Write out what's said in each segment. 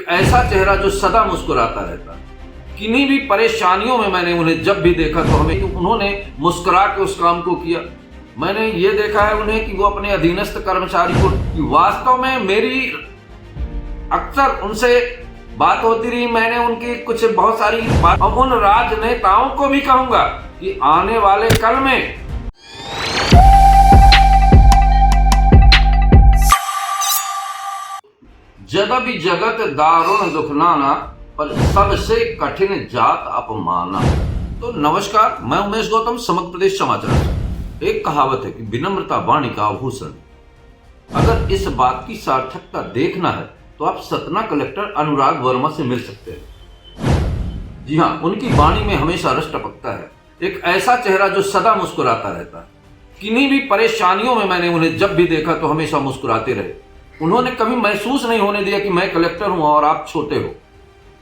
ऐसा चेहरा जो सदा मुस्कुराता रहता है। किन्हीं भी परेशानियों में मैंने उन्हें जब भी देखा तो उन्होंने मुस्कुरा के उस काम को किया। मैंने ये देखा है उन्हें कि वो अपने अधीनस्थ कर्मचारी को, वास्तव में मेरी अक्सर उनसे बात होती रही, मैंने उनकी कुछ बहुत सारी बात, अब उन राजनेताओं को भी कहूंगा कि आने वाले कल में जगत जगत दारुण दुखनाना, पर सबसे कठिन जात अपमाना। तो नमस्कार, मैं उमेश गौतम, समग्र प्रदेश समाचार। एक कहावत है कि विनम्रता वाणी का आभूषण। अगर इस बात की सार्थकता देखना है तो आप सतना कलेक्टर अनुराग वर्मा से मिल सकते हैं। जी हाँ, उनकी वाणी में हमेशा रस टपकता है। एक ऐसा चेहरा जो सदा मुस्कुराता रहता है। किन्हीं भी परेशानियों में मैंने उन्हें जब भी देखा तो हमेशा मुस्कुराते रहे। उन्होंने कभी महसूस नहीं होने दिया कि मैं कलेक्टर हूं और आप छोटे हो।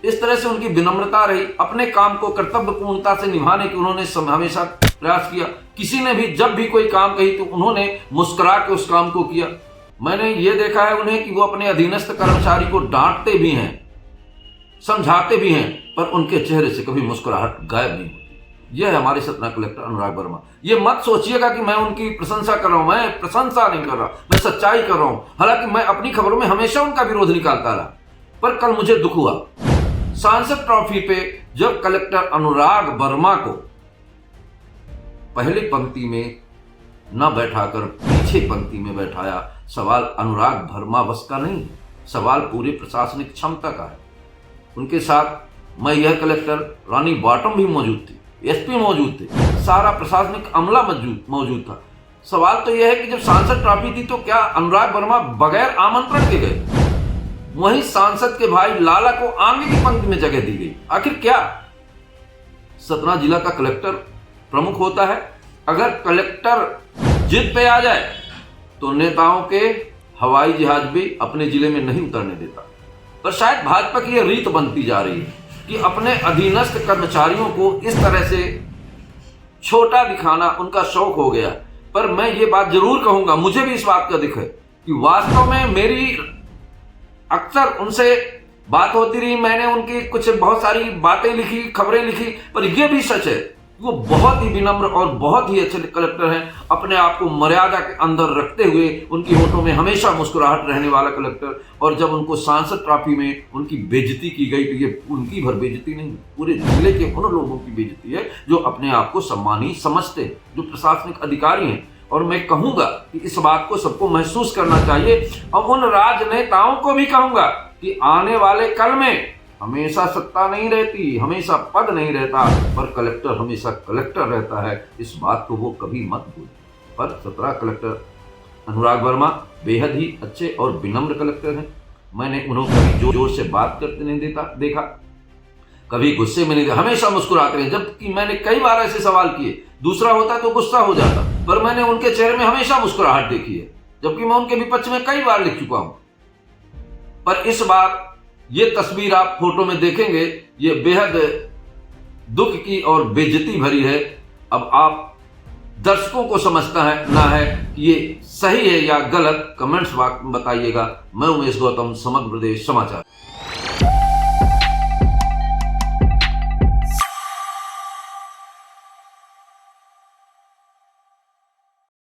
इस तरह से उनकी विनम्रता रही। अपने काम को कर्तव्य पूर्णता से निभाने की उन्होंने हमेशा प्रयास किया। किसी ने भी जब भी कोई काम कही तो उन्होंने मुस्कुरा के उस काम को किया। मैंने ये देखा है उन्हें कि वो अपने अधीनस्थ कर्मचारी को डांटते भी हैं, समझाते भी हैं, पर उनके चेहरे से कभी मुस्कुराहट गायब नहीं होती। यह है हमारे सतना कलेक्टर अनुराग वर्मा। ये मत सोचिएगा कि मैं उनकी प्रशंसा कर रहा हूं। मैं प्रशंसा नहीं कर रहा, मैं सच्चाई कर रहा हूं। हालांकि मैं अपनी खबरों में हमेशा उनका विरोध निकालता रहा, पर कल मुझे दुख हुआ। सांसद ट्रॉफी पे जब कलेक्टर अनुराग वर्मा को पहली पंक्ति में न बैठाकर पीछे पंक्ति में बैठाया, सवाल अनुराग वर्मा बस का नहीं है, सवाल पूरे प्रशासनिक क्षमता का है। उनके साथ मैं यह कलेक्टर रानी बॉटम भी मौजूद थी, एसपी मौजूद थे, सारा प्रशासनिक अमला मौजूद था। सवाल तो यह है कि जब सांसद ट्रॉफी थी तो क्या अनुराग वर्मा बगैर आमंत्रण के गए? वहीं सांसद के भाई लाला को आगे की पंक्ति में जगह दी गई। आखिर क्या सतना जिला का कलेक्टर प्रमुख होता है? अगर कलेक्टर जिद पे आ जाए तो नेताओं के हवाई जहाज भी अपने जिले में नहीं उतरने देता। पर शायद भाजपा की यह रीत बनती जा रही है कि अपने अधीनस्थ कर्मचारियों को इस तरह से छोटा दिखाना उनका शौक हो गया। पर मैं ये बात जरूर कहूंगा, मुझे भी इस बात का दुख है कि वास्तव में मेरी अक्सर उनसे बात होती रही, मैंने उनकी कुछ बहुत सारी बातें लिखी, खबरें लिखी, पर यह भी सच है वो बहुत ही विनम्र और बहुत ही अच्छे कलेक्टर हैं। अपने आप को मर्यादा के अंदर रखते हुए उनकी होठों में हमेशा मुस्कुराहट रहने वाला कलेक्टर। और जब उनको सांसद ट्रॉफी में उनकी बेइज्जती की गई तो ये उनकी भर बेइज्जती नहीं, पूरे जिले के उन लोगों की बेइज्जती है जो अपने आप को सम्मानी समझते, जो प्रशासनिक अधिकारी हैं। और मैं कहूंगा कि इस बात को सबको महसूस करना चाहिए। और उन राजनेताओं को भी कहूंगा कि आने वाले कल में हमेशा सत्ता नहीं रहती, हमेशा पद नहीं रहता, पर कलेक्टर हमेशा कलेक्टर रहता है। इस बात को वो कभी मत भूलें। पर सतना कलेक्टर अनुराग वर्मा बेहद ही अच्छे और विनम्र कलेक्टर हैं। मैंने उन्हें कभी जोर से बात करते नहीं देखा, कभी गुस्से में नहीं देखा, हमेशा मुस्कुराते रहे। जबकि मैंने कई बार ऐसे सवाल किए, दूसरा होता तो गुस्सा हो जाता, पर मैंने उनके चेहरे में हमेशा मुस्कुराहट देखी है, जबकि मैं उनके विपक्ष में कई बार लिख चुका हूं। पर इस बार ये तस्वीर आप फोटो में देखेंगे, ये बेहद दुख की और बेइज्जती भरी है। अब आप दर्शकों को समझता है ना है कि ये सही है या गलत, कमेंट्स बॉक्स में बताइएगा। मैं उमेश गौतम, समग्र प्रदेश समाचार।